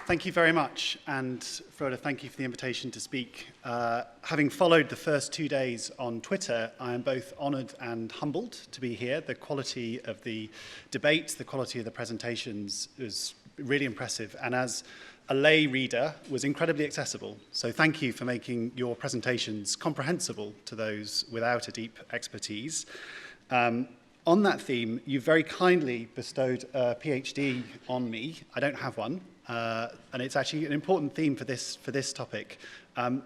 Thank you very much, and Frode, thank you for the invitation to speak. Having followed the first 2 days on Twitter, I am both honoured and humbled to be here. The quality of the debate, the quality of the presentations was really impressive, and as a lay reader was incredibly accessible. So thank you for making your presentations comprehensible to those without a deep expertise. On that theme, you very kindly bestowed a PhD on me. I don't have one. And it's actually an important theme for this topic.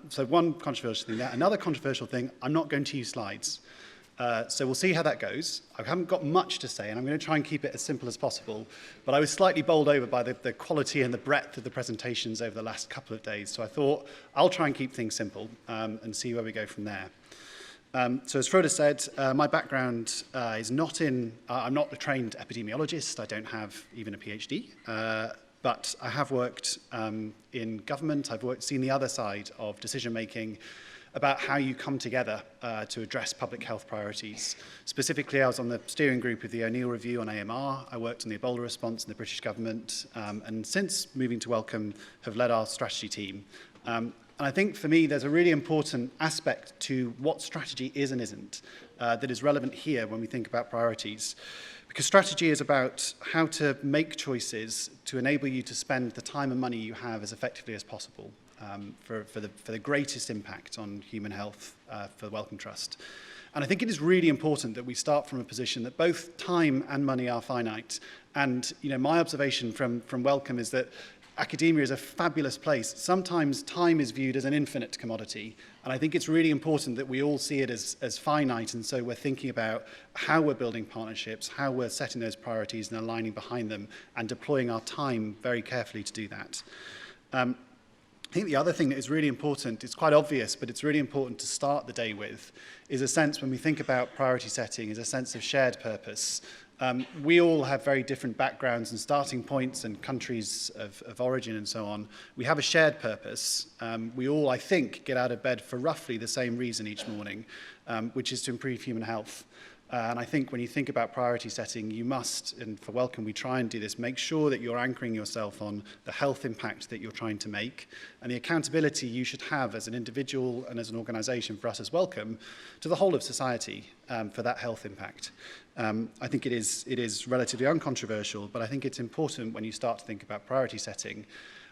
So one controversial thing there. Another controversial thing, I'm not going to use slides. So we'll see how that goes. I haven't got much to say, and I'm going to try and keep it as simple as possible. But I was slightly bowled over by the quality and the breadth of the presentations over the last couple of days. So I thought I'll try and keep things simple and see where we go from there. So as Frode said, my background is not in, I'm not a trained epidemiologist. I don't have even a PhD. But I have worked in government. I've seen the other side of decision-making about how you come together to address public health priorities. Specifically, I was on the steering group of the O'Neill Review on AMR. I worked on the Ebola response in the British government. And since moving to Wellcome, have led our strategy team. And I think for me, there's a really important aspect to what strategy is and isn't that is relevant here when we think about priorities. Because strategy is about how to make choices to enable you to spend the time and money you have as effectively as possible for the greatest impact on human health for the Wellcome Trust. And I think it is really important that we start from a position that both time and money are finite. And my observation from Wellcome is that academia is a fabulous place. Sometimes time is viewed as an infinite commodity, and I think it's really important that we all see it as finite, and so we're thinking about how we're building partnerships, how we're setting those priorities and aligning behind them, and deploying our time very carefully to do that. I think the other thing that is really important, it's quite obvious, but it's really important to start the day with, is a sense when we think about priority setting, is a sense of shared purpose. We all have very different backgrounds and starting points and countries of origin and so on. We have a shared purpose. We all, I think, get out of bed for roughly the same reason each morning, which is to improve human health. And I think when you think about priority setting, you must, and for Wellcome we try and do this, make sure that you're anchoring yourself on the health impact that you're trying to make and the accountability you should have as an individual and as an organisation for us as Wellcome to the whole of society for that health impact. I think it is relatively uncontroversial, but I think it's important when you start to think about priority setting.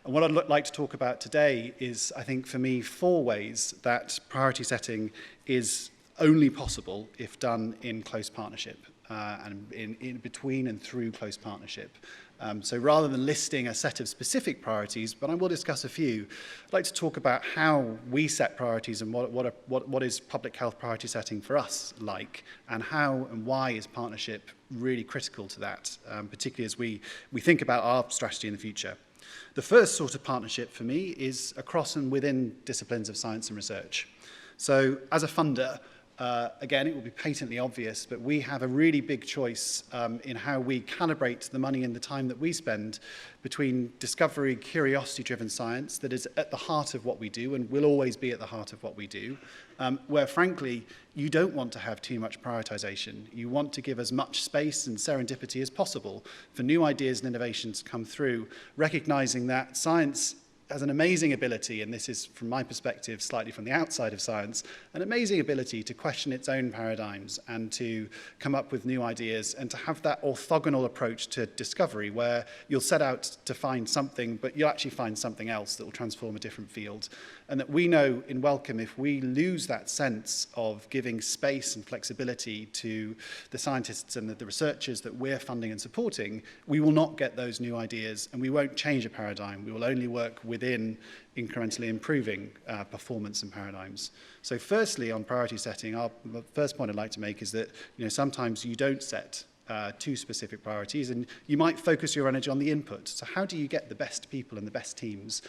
And what I'd like to talk about today is, I think for me, 4 ways that priority setting is only possible if done in close partnership and in between and through close partnership. So rather than listing a set of specific priorities, but I will discuss a few, I'd like to talk about how we set priorities and what is public health priority setting for us like, and how and why is partnership really critical to that, particularly as we think about our strategy in the future. The first sort of partnership for me is across and within disciplines of science and research. So as a funder, again, it will be patently obvious, but we have a really big choice in how we calibrate the money and the time that we spend between discovery, curiosity-driven science that is at the heart of what we do and will always be at the heart of what we do, where, frankly, you don't want to have too much prioritization. You want to give as much space and serendipity as possible for new ideas and innovations to come through, recognizing that science has an amazing ability, and this is from my perspective slightly from the outside of science, an amazing ability to question its own paradigms and to come up with new ideas and to have that orthogonal approach to discovery where you'll set out to find something, but you'll actually find something else that will transform a different field. And that we know in Wellcome, if we lose that sense of giving space and flexibility to the scientists and the researchers that we're funding and supporting, we will not get those new ideas and we won't change a paradigm. We will only work within incrementally improving performance and paradigms. So firstly, on priority setting, the first point I'd like to make is that sometimes you don't set too specific priorities and you might focus your energy on the input. So how do you get the best people and the best teams?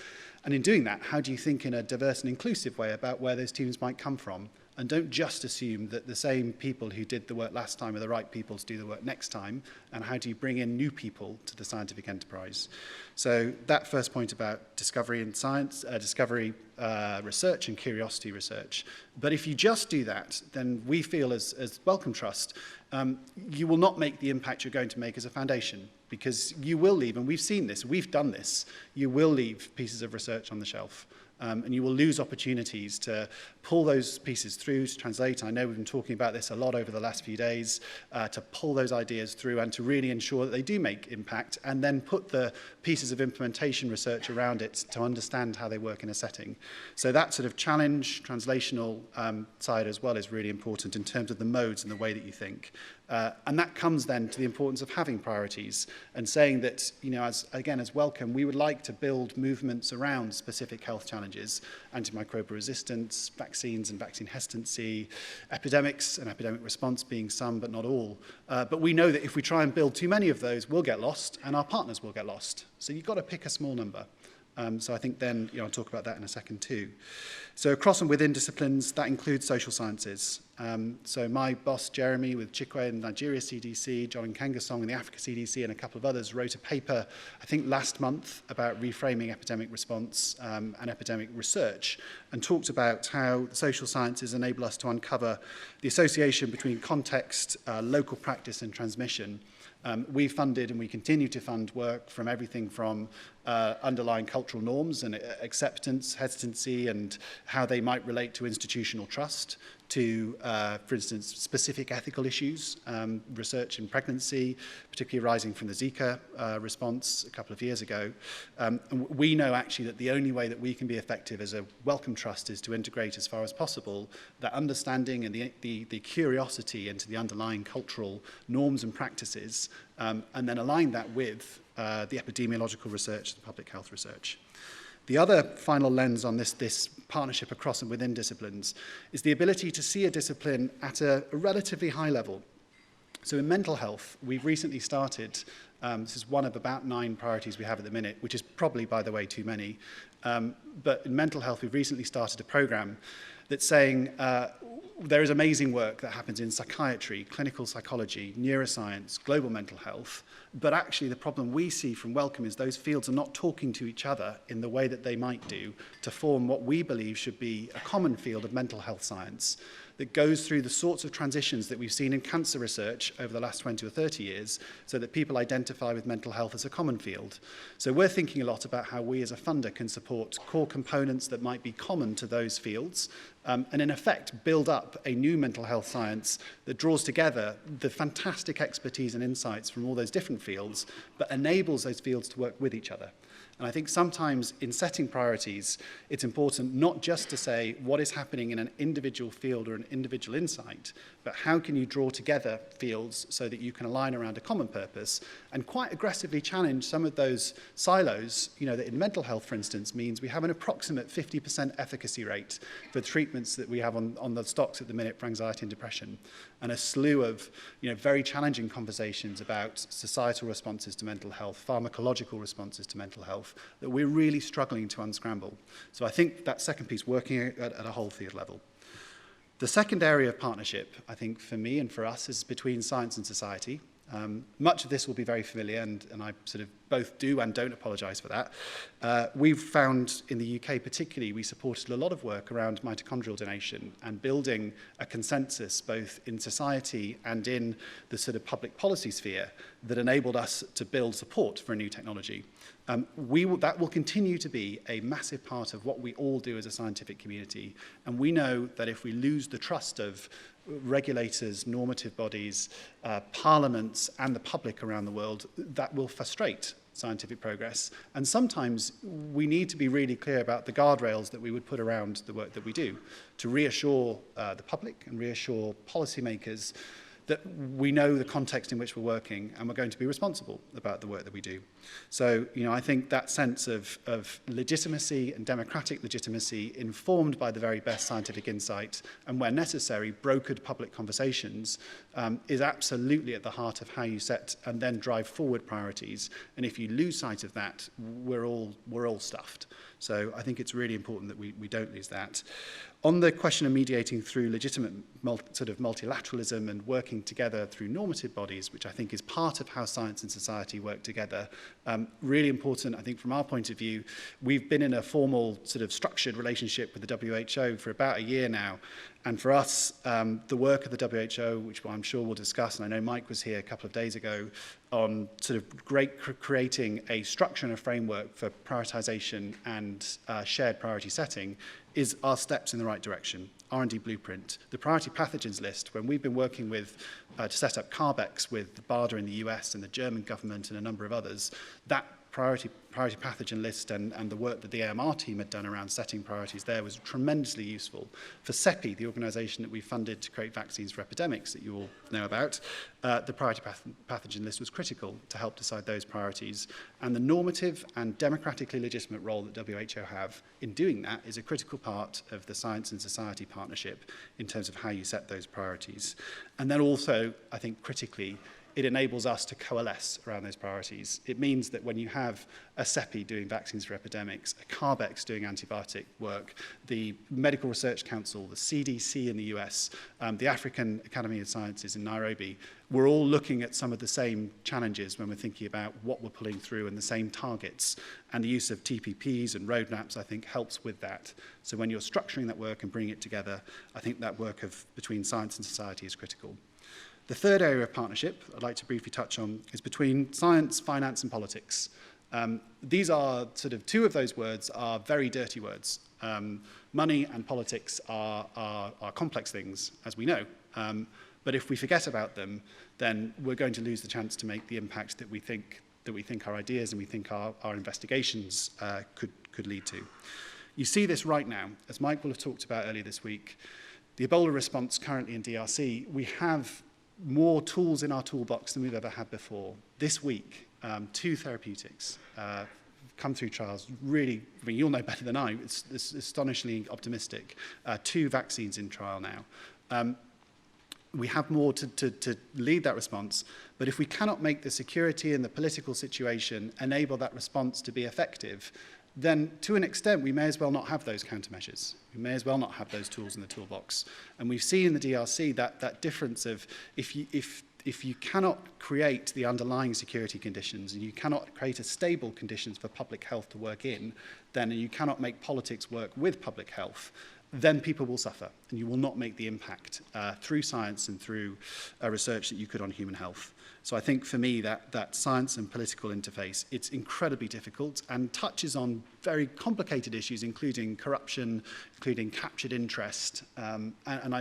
And in doing that, how do you think in a diverse and inclusive way about where those teams might come from? And don't just assume that the same people who did the work last time are the right people to do the work next time. And how do you bring in new people to the scientific enterprise? So that first point about discovery in science, research and curiosity research. But if you just do that, then we feel as Wellcome Trust, you will not make the impact you're going to make as a foundation, because you will leave, and we've seen this, we've done this, you will leave pieces of research on the shelf. And you will lose opportunities to pull those pieces through, to translate. I know we've been talking about this a lot over the last few days, to pull those ideas through and to really ensure that they do make impact, and then put the pieces of implementation research around it to understand how they work in a setting. So that sort of challenge, translational side as well is really important in terms of the modes and the way that you think. And that comes then to the importance of having priorities and saying that, you know, as Wellcome, we would like to build movements around specific health challenges, antimicrobial resistance, vaccines and vaccine hesitancy, epidemics and epidemic response being some but not all. But we know that if we try and build too many of those, we'll get lost and our partners will get lost. So you've got to pick a small number. So I think then, you know, I'll talk about that in a second too. So across and within disciplines, that includes social sciences. So my boss, Jeremy, with Chikwe and Nigeria CDC, John and Kangasong and the Africa CDC and a couple of others wrote a paper, I think last month, about reframing epidemic response and epidemic research, and talked about how the social sciences enable us to uncover the association between context, local practice and transmission. We funded and we continue to fund work from everything from underlying cultural norms and acceptance, hesitancy, and how they might relate to institutional trust, to, for instance, specific ethical issues, research in pregnancy, particularly arising from the Zika response a couple of years ago. And we know actually that the only way that we can be effective as a Wellcome Trust is to integrate as far as possible that understanding and the curiosity into the underlying cultural norms and practices, and then align that with the epidemiological research, the public health research. The other final lens on this partnership across and within disciplines is the ability to see a discipline at a relatively high level. So in mental health, we've recently started, this is one of about 9 priorities we have at the minute, which is probably, by the way, too many. But in mental health, we've recently started a program that's saying there is amazing work that happens in psychiatry, clinical psychology, neuroscience, global mental health. But actually the problem we see from Wellcome is those fields are not talking to each other in the way that they might do to form what we believe should be a common field of mental health science that goes through the sorts of transitions that we've seen in cancer research over the last 20 or 30 years so that people identify with mental health as a common field. So we're thinking a lot about how we as a funder can support core components that might be common to those fields, and in effect build up a new mental health science that draws together the fantastic expertise and insights from all those different fields, but enables those fields to work with each other. And I think sometimes in setting priorities, it's important not just to say what is happening in an individual field or an individual insight, but how can you draw together fields so that you can align around a common purpose and quite aggressively challenge some of those silos, you know, that in mental health, for instance, means we have an approximate 50% efficacy rate for treatments that we have on the stocks at the minute for anxiety and depression, and a slew of, you know, very challenging conversations about societal responses to mental health, pharmacological responses to mental health, that we're really struggling to unscramble. So I think that second piece, working at a whole field level. The second area of partnership, I think, for me and for us, is between science and society. Much of this will be very familiar, and I sort of both do and don't apologise for that. We've found in the UK particularly, we supported a lot of work around mitochondrial donation and building a consensus both in society and in the sort of public policy sphere that enabled us to build support for a new technology. That will continue to be a massive part of what we all do as a scientific community, and we know that if we lose the trust of regulators, normative bodies, parliaments and the public around the world, that will frustrate scientific progress. And sometimes we need to be really clear about the guardrails that we would put around the work that we do to reassure the public and reassure policymakers that we know the context in which we're working and we're going to be responsible about the work that we do. So, you know, I think that sense of legitimacy and democratic legitimacy informed by the very best scientific insight and, where necessary, brokered public conversations is absolutely at the heart of how you set and then drive forward priorities. And if you lose sight of that, we're all stuffed. So I think it's really important that we don't lose that. On the question of mediating through legitimate sort of multilateralism and working together through normative bodies, which I think is part of how science and society work together, really important, I think, from our point of view. We've been in a formal sort of structured relationship with the WHO for about a year now. And for us, the work of the WHO, which I'm sure we'll discuss, and I know Mike was here a couple of days ago, on sort of creating a structure and a framework for prioritization and shared priority setting, is our steps in the right direction. R&D blueprint. The priority pathogens list, when we've been working with to set up CARB-X with BARDA in the US and the German government and a number of others, that priority pathogen list and the work that the AMR team had done around setting priorities there was tremendously useful. For CEPI, the organisation that we funded to create vaccines for epidemics that you all know about, the priority pathogen list was critical to help decide those priorities. And the normative and democratically legitimate role that WHO have in doing that is a critical part of the science and society partnership in terms of how you set those priorities. And then also, I think critically, it enables us to coalesce around those priorities. It means that when you have a CEPI doing vaccines for epidemics, a CARB-X doing antibiotic work, the Medical Research Council, the CDC in the US, the African Academy of Sciences in Nairobi, we're all looking at some of the same challenges when we're thinking about what we're pulling through and the same targets. And the use of TPPs and roadmaps, I think, helps with that. So when you're structuring that work and bringing it together, I think that work between science and society is critical. The third area of partnership I'd like to briefly touch on is between science, finance, and politics. These are sort of two of those words are very dirty words. Money and politics are complex things, as we know. But if we forget about them, then we're going to lose the chance to make the impact that we think our ideas and we think our investigations could lead to. You see this right now, as Mike will have talked about earlier this week. The Ebola response currently in DRC, we have more tools in our toolbox than we've ever had before. This week, 2 therapeutics come through trials. Really, I mean, you'll know better than I. It's astonishingly optimistic. 2 vaccines in trial now. We have more to lead that response, but if we cannot make the security and the political situation enable that response to be effective, then to an extent we may as well not have those countermeasures. We may as well not have those tools in the toolbox. And we've seen in the DRC that difference of if you cannot create the underlying security conditions and you cannot create a stable conditions for public health to work in, then you cannot make politics work with public health, then people will suffer and you will not make the impact through science and through research that you could on human health. So I think for me that science and political interface, it's incredibly difficult and touches on very complicated issues, including corruption, including captured interest, and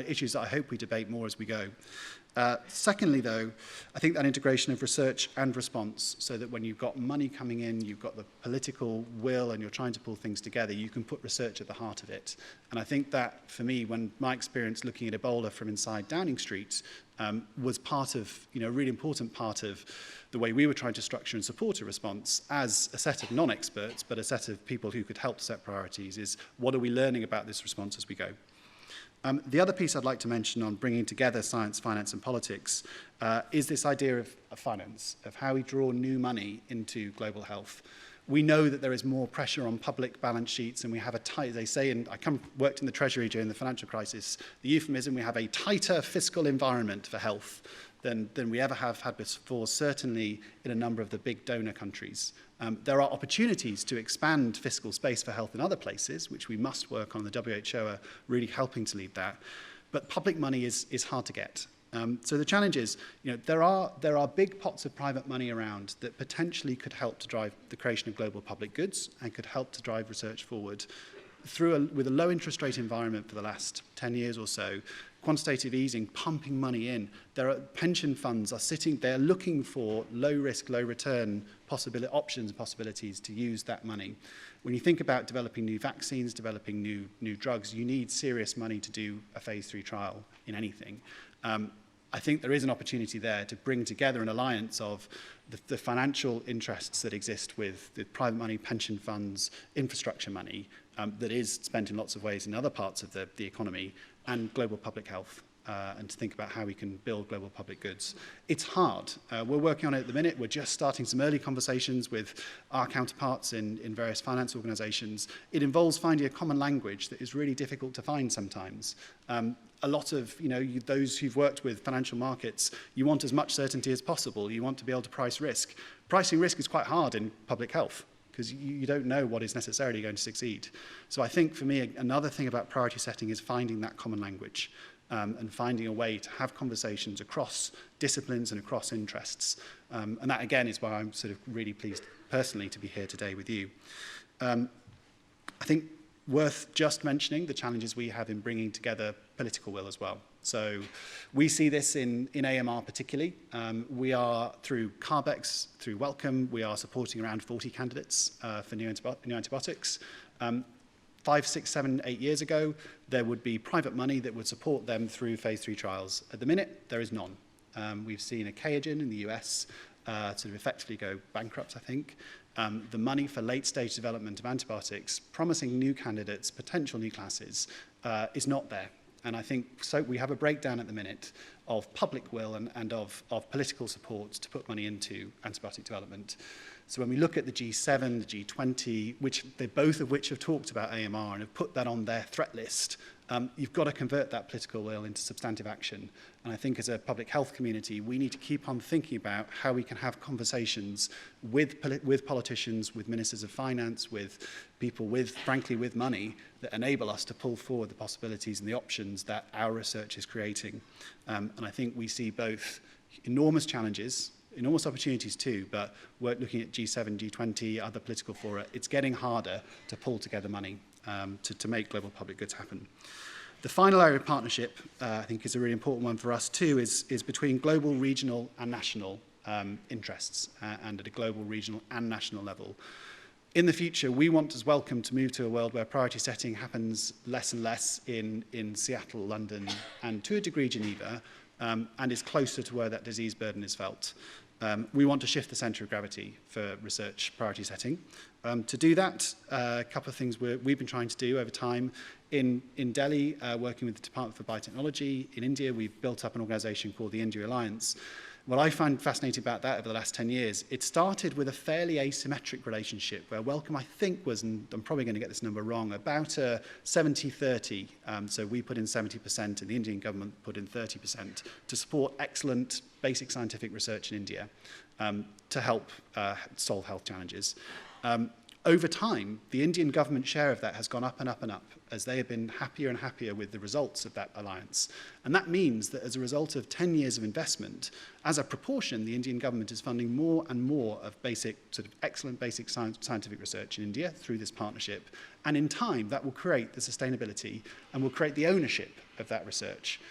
issues that I hope we debate more as we go. Secondly, though, I think that integration of research and response, so that when you've got money coming in, you've got the political will, and you're trying to pull things together, you can put research at the heart of it. And I think that, for me, when my experience looking at Ebola from inside Downing Street was part of, a really important part of the way we were trying to structure and support a response as a set of non-experts, but a set of people who could help set priorities, is what are we learning about this response as we go? The other piece I'd like to mention on bringing together science, finance, and politics is this idea of finance, of how we draw new money into global health. We know that there is more pressure on public balance sheets, and we have a tight, they say, and worked in the Treasury during the financial crisis, the euphemism, we have a tighter fiscal environment for health than we ever have had before, certainly in a number of the big donor countries. There are opportunities to expand fiscal space for health in other places, which we must work on. The WHO are really helping to lead that. But public money is hard to get. So the challenge is, there are big pots of private money around that potentially could help to drive the creation of global public goods and could help to drive research forward. With a low interest rate environment for the last 10 years or so, quantitative easing, pumping money in. There are pension funds they're looking for low risk, low return options and possibilities to use that money. When you think about developing new vaccines, developing new drugs, you need serious money to do a phase 3 trial in anything. I think there is an opportunity there to bring together an alliance of the financial interests that exist with the private money, pension funds, infrastructure money that is spent in lots of ways in other parts of the economy, and global public health. and to think about how we can build global public goods. It's hard. We're working on it at the minute. We're just starting some early conversations with our counterparts in various finance organizations. It involves finding a common language that is really difficult to find sometimes. A lot of, those who've worked with financial markets, you want as much certainty as possible. You want to be able to price risk. Pricing risk is quite hard in public health, because you don't know what is necessarily going to succeed. So I think for me, another thing about priority setting is finding that common language and finding a way to have conversations across disciplines and across interests. And that, again, is why I'm sort of really pleased personally to be here today with you. I think worth just mentioning the challenges we have in bringing together political will as well. So we see this in AMR particularly. We are, through CARBEX, through Wellcome, we are supporting around 40 candidates for new antibiotics. 5, 6, 7, 8 years ago, there would be private money that would support them through phase 3 trials. At the minute, there is none. We've seen Achaogen in the US sort of effectively go bankrupt, I think. The money for late-stage development of antibiotics, promising new candidates, potential new classes, is not there. And I think so we have a breakdown at the minute of public will and of political support to put money into antibiotic development. So when we look at the G7, the G20, both of which have talked about AMR and have put that on their threat list, you've got to convert that political will into substantive action. And I think as a public health community, we need to keep on thinking about how we can have conversations with politicians, with ministers of finance, with people frankly, with money that enable us to pull forward the possibilities and the options that our research is creating. And I think we see both enormous challenges, enormous opportunities too, but we're looking at G7, G20, other political fora. It's getting harder to pull together money to make global public goods happen. The final area of partnership, I think is a really important one for us too, is between global, regional and national interests and at a global, regional and national level. In the future, we want as Wellcome to move to a world where priority setting happens less and less in Seattle, London and to a degree Geneva, and is closer to where that disease burden is felt. We want to shift the centre of gravity for research priority setting. To do that, a couple of things we've been trying to do over time. In Delhi, working with the Department for Biotechnology. In India, we've built up an organisation called the India Alliance. What I find fascinating about that over the last 10 years, it started with a fairly asymmetric relationship where Wellcome, I think, was, and I'm probably going to get this number wrong, about a 70-30. So we put in 70% and the Indian government put in 30% to support excellent basic scientific research in India to help solve health challenges. Over time, the Indian government share of that has gone up and up and up as they have been happier and happier with the results of that alliance. And that means that as a result of 10 years of investment, as a proportion, the Indian government is funding more and more of excellent basic scientific research in India through this partnership. And in time, that will create the sustainability and will create the ownership of that research.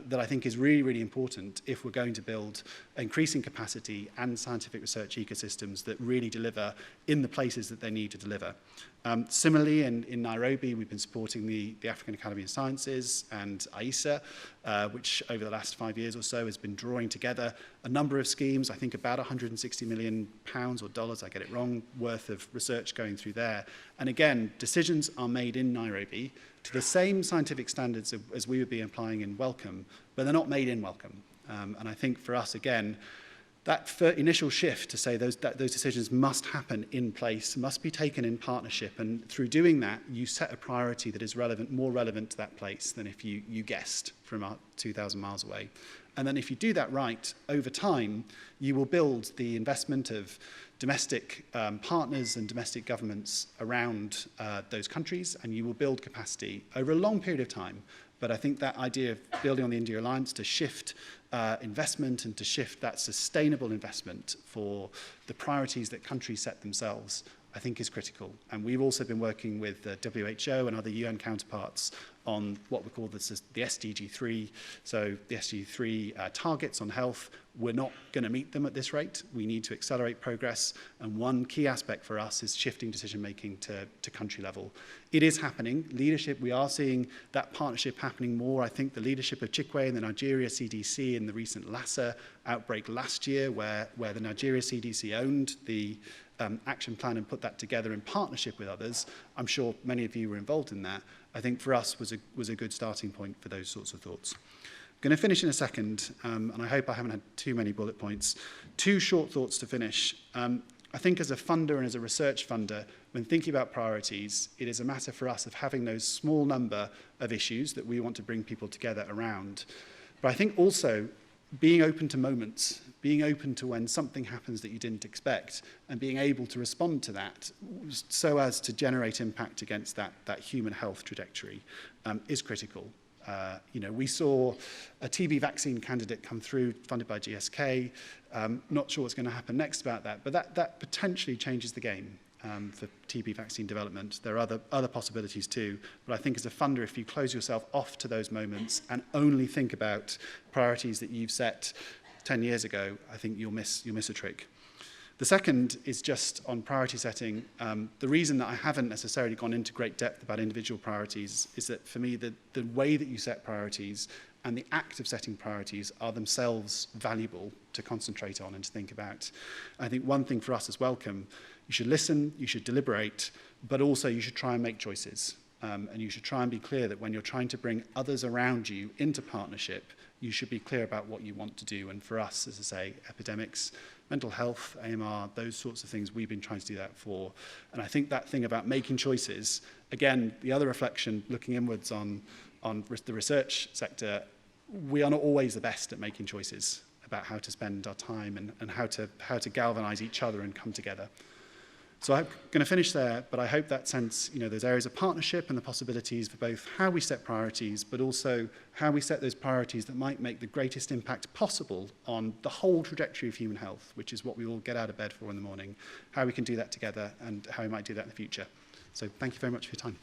That I think is really, really important if we're going to build increasing capacity and scientific research ecosystems that really deliver in the places that they need to deliver. Similarly, in Nairobi, we've been supporting the African Academy of Sciences and AISA, which over the last 5 years or so has been drawing together a number of schemes, I think about £160 million or dollars, I get it wrong, worth of research going through there. And again, decisions are made in Nairobi to the same scientific standards as we would be applying in Wellcome, but they're not made in Wellcome. And I think for us, again, that initial shift to say those decisions must happen in place, must be taken in partnership, and through doing that, you set a priority that is more relevant to that place than if you guessed from 2,000 miles away. And then if you do that right, over time, you will build the investment of domestic partners and domestic governments around those countries, and you will build capacity over a long period of time. But I think that idea of building on the India Alliance to shift investment and to shift that sustainable investment for the priorities that countries set themselves, I think is critical. And we've also been working with the WHO and other UN counterparts on what we call the SDG 3. So the SDG 3 targets on health, we're not going to meet them at this rate. We need to accelerate progress. And one key aspect for us is shifting decision-making to country level. It is happening. Leadership, we are seeing that partnership happening more. I think the leadership of Chikwe and the Nigeria CDC in the recent Lassa outbreak last year, where the Nigeria CDC owned the action plan and put that together in partnership with others. I'm sure many of you were involved in that. I think for us was a good starting point for those sorts of thoughts. going to finish in a second, and I hope I haven't had too many bullet points. 2 short thoughts to finish. I think as a funder and as a research funder, when thinking about priorities, it is a matter for us of having those small number of issues that we want to bring people together around. But I think also being open to moments, being open to when something happens that you didn't expect, and being able to respond to that so as to generate impact against that human health trajectory is critical. We saw a TB vaccine candidate come through, funded by GSK. Not sure what's going to happen next about that, but that potentially changes the game for TB vaccine development. There are other possibilities too, but I think as a funder, if you close yourself off to those moments and only think about priorities that you've set 10 years ago, I think you'll miss a trick. The second is just on priority setting. The reason that I haven't necessarily gone into great depth about individual priorities is that for me, the way that you set priorities and the act of setting priorities are themselves valuable to concentrate on and to think about. I think one thing for us as Wellcome, you should listen, you should deliberate, but also you should try and make choices. And you should try and be clear that when you're trying to bring others around you into partnership, you should be clear about what you want to do. And for us, as I say, epidemics, mental health, AMR, those sorts of things, we've been trying to do that for. And I think that thing about making choices, again, the other reflection, looking inwards on the research sector, we are not always the best at making choices about how to spend our time and how to galvanize each other and come together. So I'm going to finish there, but I hope that sense, those areas of partnership and the possibilities for both how we set priorities, but also how we set those priorities that might make the greatest impact possible on the whole trajectory of human health, which is what we all get out of bed for in the morning, how we can do that together and how we might do that in the future. So thank you very much for your time.